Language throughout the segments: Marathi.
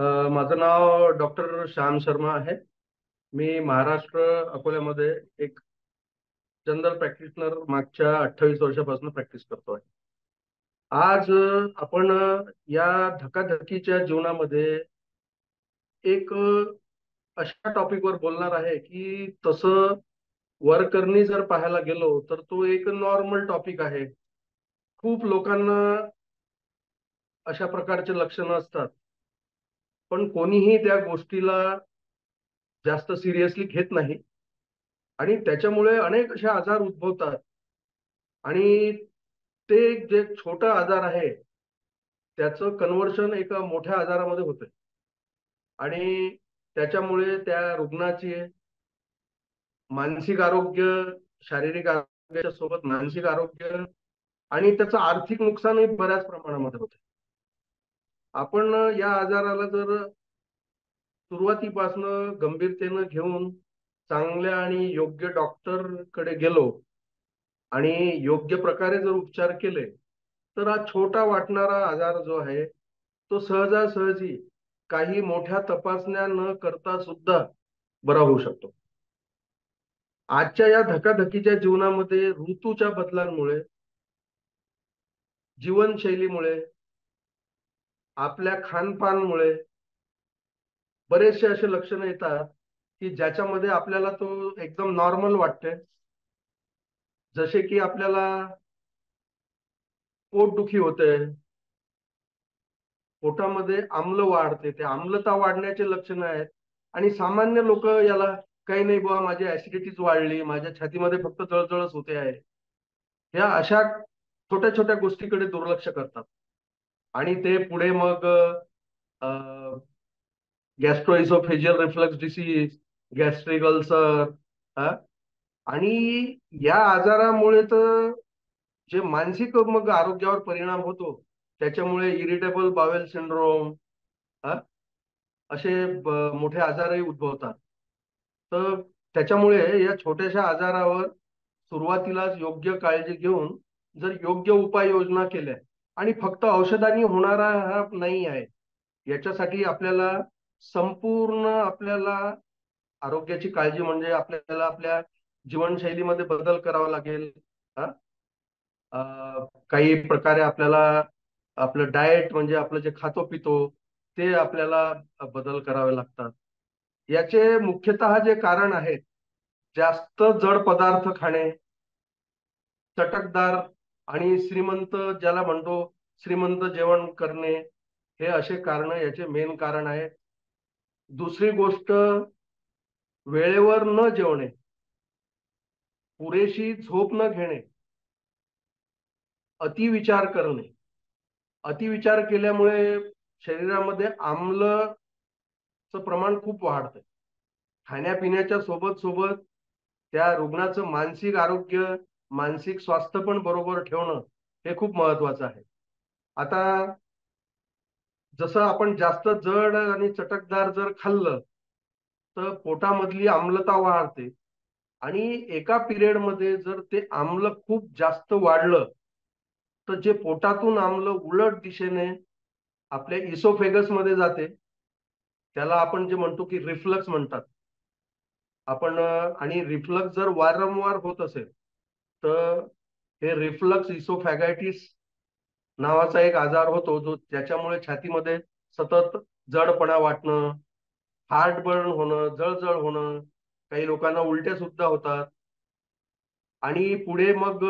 माझं नाव डॉक्टर श्याम शर्मा आहे. मी महाराष्ट्र अकोल्यामध्ये एक जनरल प्रॅक्टिशनर मागच्या 28 वर्षापासून प्रॅक्टिस करतो आहे. आज आपण या धकाधकीच्या जीवनामध्ये एक अशा टॉपिकवर बोलणार आहे की तसं वरकरणी जर पाहायला गेलो तर तो एक नॉर्मल टॉपिक आहे. खूप लोकांना अशा प्रकारचे लक्षणं असतात, पण कोणीही त्या गोष्टीला जास्त सिरियसली घेत नाही आणि त्याच्यामुळे अनेक असे आजार उद्भवतात. आणि ते जे छोटा आजार आहे त्याचं कन्व्हर्शन एका मोठ्या आजारामध्ये होतं आणि त्याच्यामुळे त्या रुग्णाची मानसिक आरोग्य, शारीरिक आरोग्याच्या सोबत मानसिक आरोग्य आणि त्याचं आर्थिक नुकसानही बऱ्याच प्रमाणामध्ये होते. आपण या आजाराला जर सुरुवातीपासनं गंभीरतेनं घेऊन चांगल्या आणि योग्य डॉक्टर कडे गेलो आणि योग्य प्रकारे जर उपचार केले तर हा छोटा वाटणारा आजार जो आहे तो सहजासहजी काही मोठ्या तपासण्या न करता सुद्धा बरा होऊ शकतो. आजच्या या धकाधकीच्या जीवनामध्ये ऋतूच्या बदलांमुळे, जीवनशैलीमुळे, आपल्या खानपानमुळे बरेचसे असे लक्षणं येतात की ज्याच्यामध्ये आपल्याला तो एकदम नॉर्मल वाटते. जसे की आपल्याला पोटदुखी होते, पोटामध्ये आम्ल वाढते, ते आम्लता वाढण्याचे लक्षणं आहेत. आणि सामान्य लोक याला काही नाही बुवा, माझी ऍसिडिटीच वाढली, माझ्या छातीमध्ये फक्त जळजळच होते आहे, ह्या अशा छोट्या छोट्या गोष्टीकडे दुर्लक्ष करतात. आणि ते पुढे मग गॅस्ट्रोइसोफेजियल रिफ्लक्स डिसीज, गॅस्ट्रिक अल्सर, आणि या आजारामुळे तर जे मानसिक मग आरोग्यावर परिणाम होतो, त्याच्यामुळे इरिटेबल बावेल सिंड्रोम, असे मोठे आजारही उद्भवतात. तर त्याच्यामुळे या छोट्याशा आजारावर सुरुवातीलाच योग्य काळजी घेऊन जर योग्य उपाययोजना केल्या, आणि फक्त औषधांनी होणारा हा नाही आहे, याच्यासाठी आपल्याला संपूर्ण आपल्याला आरोग्याची काळजी म्हणजे आपल्याला आपल्या जीवनशैलीमध्ये बदल करावा लागेल. हा काही प्रकारे आपल्याला आपलं डाएट म्हणजे आपलं जे खातो पितो ते आपल्याला बदल करावे लागतात. याचे मुख्यतः जे कारण आहेत, जास्त जड पदार्थ खाणे, चटकदार आणि श्रीमंत ज्याला म्हणतो श्रीमंत जेवण करणे, हे असे कारण याचे मेन कारण आहे. दुसरी गोष्ट, वेळेवर न जेवणे, पुरेशी झोप न घेणे, अतिविचार करणे. अतिविचार केल्यामुळे शरीरामध्ये आम्लचं प्रमाण खूप वाढतं. खाण्यापिण्याच्या सोबत सोबत त्या रुग्णाचं मानसिक आरोग्य, मानसिक स्वास्थ्य पण बरोबर ठेवणं हे खूप महत्वाचं आहे. आता जसं आपण जास्त जड आणि चटकदार जर खाल्लं तर पोटामधली आम्लता वाढते, आणि एका पिरियड मध्ये जर ते आम्ल खूप जास्त वाढलं तर जे पोटातून आम्ल उलट दिशेने आपल्या इसोफेगस मध्ये जाते, त्याला आपण जे म्हणतो की रिफ्लक्स म्हणतात आपण. आणि रिफ्लक्स जर वारंवार होत असेल तर हे रिफ्लक्स इसोफॅगायटिस नावाचा एक आजार होतो, जो ज्याच्यामुळे छातीमध्ये सतत जडपणा वाटणं, हार्ट बर्न होणं, जळजळ होणं, काही लोकांना उलट्या सुद्धा होतात. आणि पुढे मग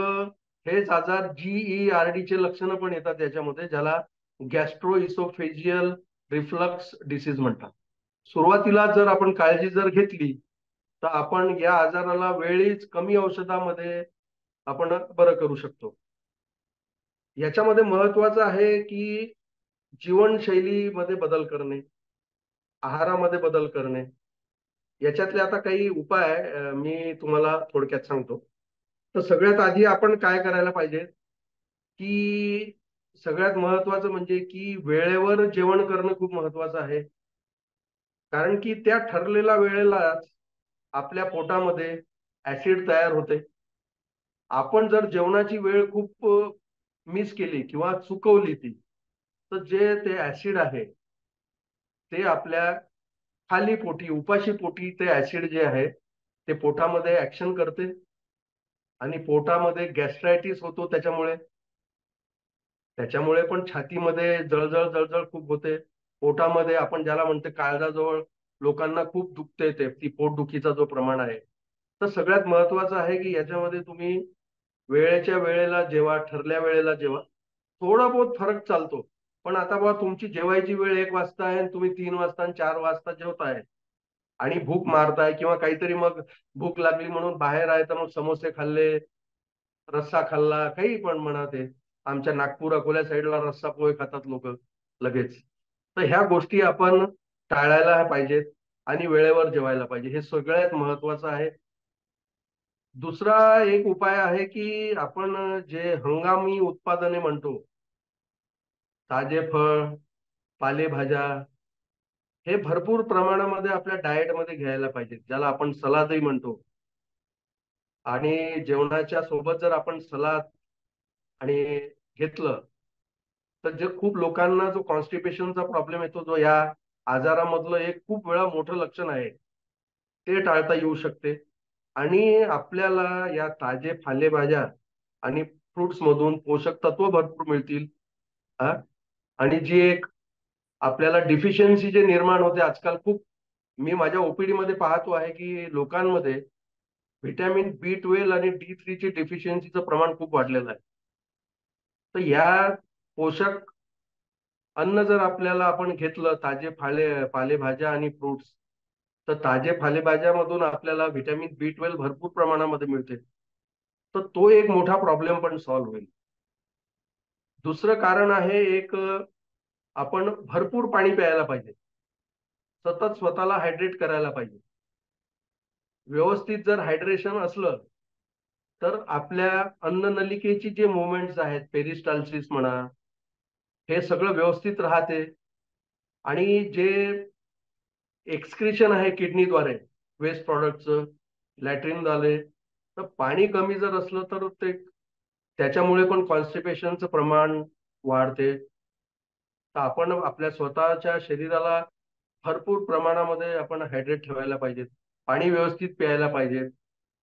हेच आजार GERD चे लक्षणं पण येतात त्याच्यामध्ये, ज्याला गॅस्ट्रो इसोफेजियल रिफ्लक्स डिसीज म्हणतात. सुरुवातीला जर आपण काळजी जर घेतली तर आपण या आजाराला वेळीच कमी औषधामध्ये आपण बरं करू शकतो. याच्यामध्ये महत्वाचं आहे की जीवनशैलीमध्ये बदल करणे, आहारामध्ये बदल करणे. याच्यातले आता काही उपाय मी तुम्हाला थोडक्यात सांगतो. तर सगळ्यात आधी आपण काय करायला पाहिजे की सगळ्यात महत्वाचं म्हणजे की वेळेवर जेवण करणं खूप महत्वाचं आहे. कारण की त्या ठरलेल्या वेळेलाच आपल्या पोटामध्ये ऍसिड तयार होते. आपण जर जेवणाची वेळ खूप मिस केली किंवा चुकवली ती, तर जे ते ऍसिड आहे ते आपल्या खाली पोटी, उपाशी पोटी ते ऍसिड जे आहे ते पोटामध्ये ऍक्शन करते आणि पोटामध्ये गॅस्ट्रायटिस होतो त्याच्यामुळे. त्याच्यामुळे पण छातीमध्ये जळजळ जळजळ खूप होते. पोटामध्ये आपण ज्याला म्हणते काळजाजवळ लोकांना खूप दुखते, ते ती पोटदुखीचा जो प्रमाण आहे. तर सगळ्यात महत्वाचं आहे की याच्यामध्ये तुम्ही वेळेच्या वेळेला जेवा, ठरल्या वेळेला जेवा. थोडा बहुत फरक चालतो, पण आता बघा तुमची जेवायची वेळ 1 वाजता आहे आणि तुम्ही 3 वाजता आणि 4 वाजता जेवताय आणि भूक मारताय किंवा काहीतरी, मग भूक लागली म्हणून बाहेर आहे तर मग समोसे खाल्ले, रस्सा खाल्ला, काही पण म्हणा. ते आमच्या नागपूर अकोल्या साईडला रस्सा पोहे खातात लोक लगेच. तर ह्या गोष्टी आपण टाळायला पाहिजेत आणि वेळेवर जेवायला पाहिजे, हे सगळ्यात महत्वाचं आहे. दुसरा एक उपाय आहे की आपण जे हंगामी उत्पादने म्हणतो, ताजे फळ, पालेभाज्या, हे भरपूर प्रमाणामध्ये आपल्या डाएटमध्ये घ्यायला पाहिजे, ज्याला आपण सलादही म्हणतो. आणि जेवणाच्या सोबत जर आपण सलाद आणि घेतलं तर जे खूप लोकांना जो कॉन्स्टिपेशनचा प्रॉब्लेम येतो, जो या आजारामधलं एक खूप वेळा मोठं लक्षण आहे, ते टाळता येऊ शकते. आणि आपल्याला या ताजे पालेभाज्या आणि फ्रुट्स मधून पोषक तत्व भरपूर मिळतील. हा. आणि जी एक आपल्याला डिफिशियन्सी जे निर्माण होते आजकाल खूप, मी माझ्या ओपीडी मध्ये पाहतो आहे की लोकांमध्ये व्हिटॅमिन B12 आणि D3 ची डिफिशियन्सीचं प्रमाण खूप वाढलेलं आहे. तर या पोषक अन्न जर आपल्याला आपण घेतलं, ताजे पालेभाज्या आणि फ्रुट्स, तर ताजे पालेभाज्यामधून आपल्याला व्हिटॅमिन B12 भरपूर प्रमाणामध्ये मिळते. तर तो एक मोठा प्रॉब्लेम पण सॉल्व्ह होईल. दुसरं कारण आहे एक, आपण भरपूर पाणी प्यायला पाहिजे, सतत स्वतःला हायड्रेट करायला पाहिजे. व्यवस्थित जर हायड्रेशन असलं तर आपल्या अन्ननलिकेची जे मुवमेंट्स आहेत, पेरिस्टाल्सिस म्हणा, हे सगळं व्यवस्थित राहते. आणि जे एक्सक्रिशन आहे किडनीद्वारे वेस्ट प्रॉडक्टचं, लॅट्रिन झाले, तर पाणी कमी जर असलं तर ते त्याच्यामुळे पण कॉन्स्टिपेशनचं प्रमाण वाढते. तर आपण आपल्या स्वतःच्या शरीराला भरपूर प्रमाणामध्ये आपण हायड्रेट ठेवायला पाहिजे, पाणी व्यवस्थित प्यायला पाहिजे.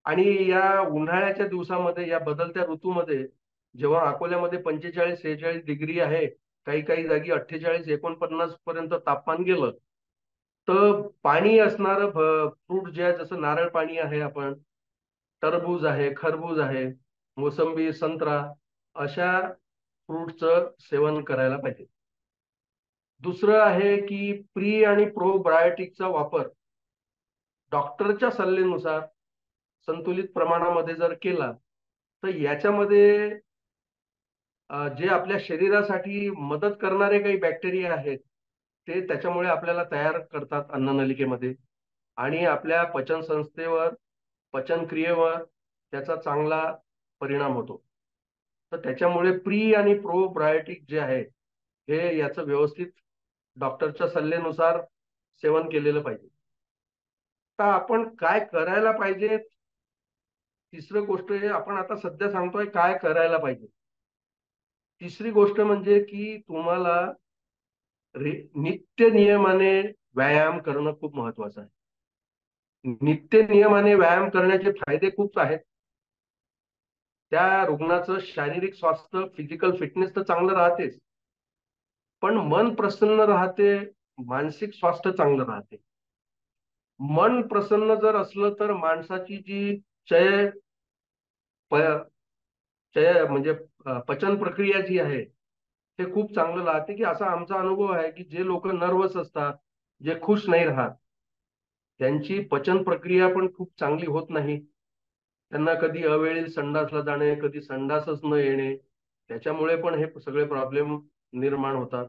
आणि या उन्हाळ्याच्या दिवसामध्ये, या बदलत्या ऋतूमध्ये, जेव्हा अकोल्यामध्ये 45-46 डिग्री आहे, काही काही जागी 48-49 पर्यंत तापमान गेलं, तर पाणी असणारं फ्रूट जे आहे, जसं नारळ पाणी आहे, आपण टरबूज आहे, खरबूज आहे, मोसंबी, संत्रा, अशा फ्रूटचं सेवन करायला पाहिजे. दुसरं आहे की प्री आणि प्रोबायोटिकचा वापर डॉक्टरच्या सल्ल्यानुसार संतुलित प्रमाणामध्ये जर केला, तर याच्यामध्ये जे आपल्या शरीरासाठी मदत करणारे काही बॅक्टेरिया आहेत, ते त्याच्यामुळे आपल्याला तयार करतात अन्ननलिकेमध्ये आणि आपल्या पचन संस्थेवर, पचनक्रियेवर त्याचा चांगला परिणाम होतो. तर त्याच्यामुळे प्री आणि प्रोबायोटिक जे आहे, हे याचं व्यवस्थित डॉक्टरच्या सल्ल्यानुसार सेवन केलेलं पाहिजे. तर आपण काय करायला पाहिजे, तिसरं गोष्ट हे आपण आता सध्या सांगतोय काय करायला पाहिजे. तिसरी गोष्ट म्हणजे की तुम्हाला नित्य नियमाने व्यायाम करणं खूप महत्वाचं आहे. नित्य नियमाने व्यायाम करण्याचे फायदे खूप आहेत. त्या रुग्णाचं शारीरिक स्वास्थ्य, फिजिकल फिटनेस तर चांगलं राहतेच, पण मन प्रसन्न राहते, मानसिक स्वास्थ्य चांगलं राहते. मन प्रसन्न जर असलं तर माणसाची जी चय चय म्हणजे पचन प्रक्रिया जी आहे, ते खूप चांगलं राहते. की असा आमचा अनुभव आहे की जे लोक नर्वस असतात, जे खुश नाही राहत, त्यांची पचन प्रक्रिया पण खूप चांगली होत नाही. त्यांना कधी अवेळी संडासला जाणे, कधी संडासच न येणे, त्याच्यामुळे पण हे सगळे प्रॉब्लेम निर्माण होतात.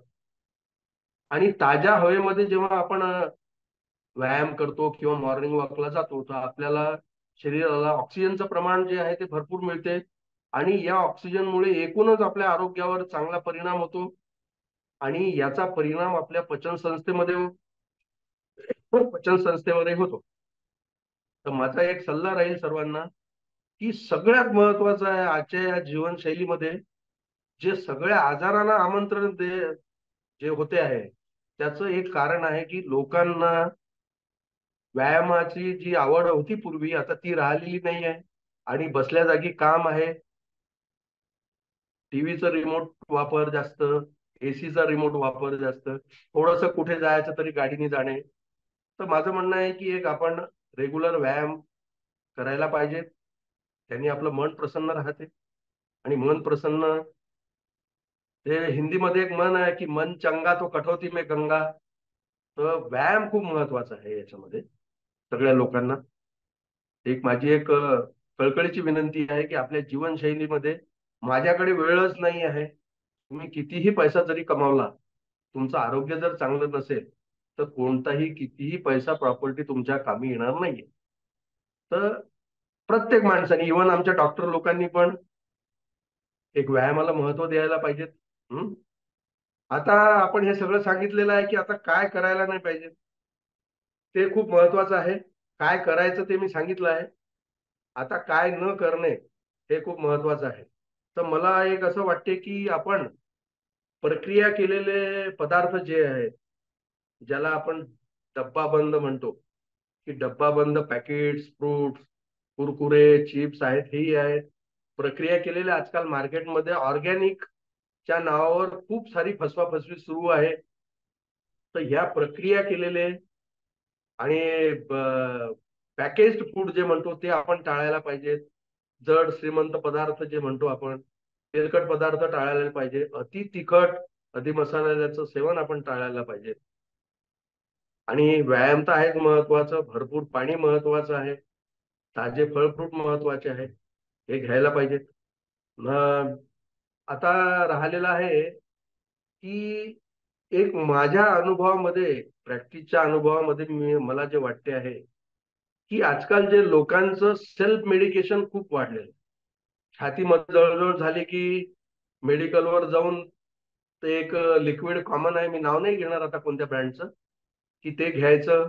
आणि ताज्या हवेमध्ये जेव्हा आपण व्यायाम करतो किंवा मॉर्निंग वॉकला जातो, तर आपल्याला शरीराला ऑक्सिजनचं प्रमाण जे आहे ते भरपूर मिळते आणि या ऑक्सिजनमुळे एकूणच आपल्या आरोग्यावर चांगला परिणाम होतो आणि याचा परिणाम आपल्या पचन संस्थेवरही होतो. तर माझा एक सल्ला राहील सर्वांना की सगळ्यात महत्वाचं आहे आजच्या या जीवनशैलीमध्ये, जे सगळ्या आजारांना आमंत्रण जे होते आहे, त्याचं एक कारण आहे की लोकांना व्यायामाची जी आवड होती पूर्वी आता ती राहिलेली नाही आहे. आणि बसल्या जागी काम आहे, टीव्हीचा रिमोट वापर जास्त, एसीचा रिमोट वापर जास्त, थोडस कुठे जायचं तरी गाडीने जाणे. तर माझं म्हणणं आहे की एक आपण रेग्युलर व्यायाम करायला पाहिजे. त्यांनी आपलं मन प्रसन्न राहते. आणि मन प्रसन्न, ते हिंदीमध्ये एक म्हण आहे की मन चंगा तो कठोती में गंगा. तर व्यायाम खूप महत्वाचा आहे याच्यामध्ये सगळ्या लोकांना. एक माझी एक कळकळीची विनंती आहे की आपल्या जीवनशैलीमध्ये, माझ्याकडे वेळच नाही आहे, तुम्ही कितीही पैसा जरी कमावला, तुमचं आरोग्य जर चांगलं नसेल तर कोणताही कितीही पैसा प्रॉपर्टी तुमच्या कामी येणार नाहीये. तर प्रत्येक माणसाने, इव्हन आमच्या डॉक्टर लोकांनी पण एक व्यायामाला महत्व द्यायला पाहिजेत. हं? आता आपण हे सगळं सांगितलेलं आहे की आता काय करायला नाही पाहिजे, ते खूप महत्वाचं आहे. काय करायचं ते मी सांगितलं आहे. आता काय न करणे हे खूप महत्वाचं आहे. तर मला एक असं वाटते की आपण प्रक्रिया केलेले पदार्थ जे आहेत, ज्याला आपण डब्बा बंद म्हणतो, की डब्बा बंद पॅकेट्स, फ्रुट्स, कुरकुरे, चिप्स आहेत, हेही आहेत. प्रक्रिया केलेले आजकाल मार्केटमध्ये ऑर्गॅनिक च्या नावावर खूप सारी फसवाफसवी सुरू आहे. तर ह्या प्रक्रिया केलेले आणि पॅकेज्ड फूड जे म्हणतो ते आपण टाळायला पाहिजे. जड श्रीमंत पदार्थ जे म्हणतो आपण, तेलकट पदार्थ टाळायला पाहिजे. अति तिखट, अति मसाल्याचं सेवन आपण टाळायला पाहिजे. आणि व्यायाम तर आहेच महत्वाचं, भरपूर पाणी महत्वाचं आहे, ताजे फळ फ्रूट महत्वाचे आहे, हे घ्यायला पाहिजे. मग आता राहिलेलं आहे की एक माझ्या अनुभवामध्ये, प्रॅक्टिसच्या अनुभवामध्ये मला जे वाटते आहे की आजकाल जे लोकांचं सेल्फ मेडिकेशन खूप वाढलेलं आहे. छातीमध्ये जळजळ झाली की मेडिकलवर जाऊन, ते एक लिक्विड कॉमन आहे, मी नाव नाही घेणार आता कोणत्या ब्रँडचं, की ते घ्यायचं,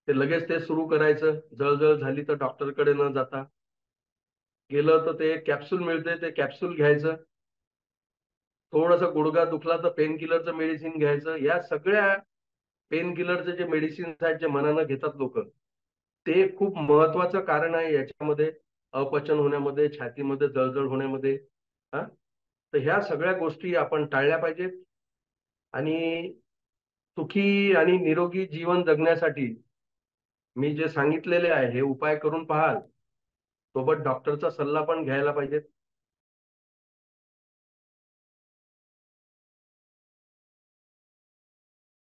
ते लगेच ते सुरू करायचं. जळजळ झाली तर डॉक्टरकडे न जाता गेलं तर ते कॅप्सूल मिळते, ते कॅप्सूल घ्यायचं. थोडासा गुडघा दुखला तर पेन किलरचं मेडिसिन घ्यायचं. या सगळ्या पेन किलरचे जे मेडिसिन्स आहेत जे मनानं घेतात लोक, ते खूप महत्वाचं कारण आहे याच्यामध्ये, अपचन होण्यामध्ये, छातीमध्ये जळजळ होण्यामध्ये. हा, तर ह्या सगळ्या गोष्टी आपण टाळल्या पाहिजेत. आणि सुखी आणि निरोगी जीवन जगण्यासाठी मी जे सांगितलेले आहे हे उपाय करून पाहाल, सोबत डॉक्टरचा सल्ला पण घ्यायला पाहिजे.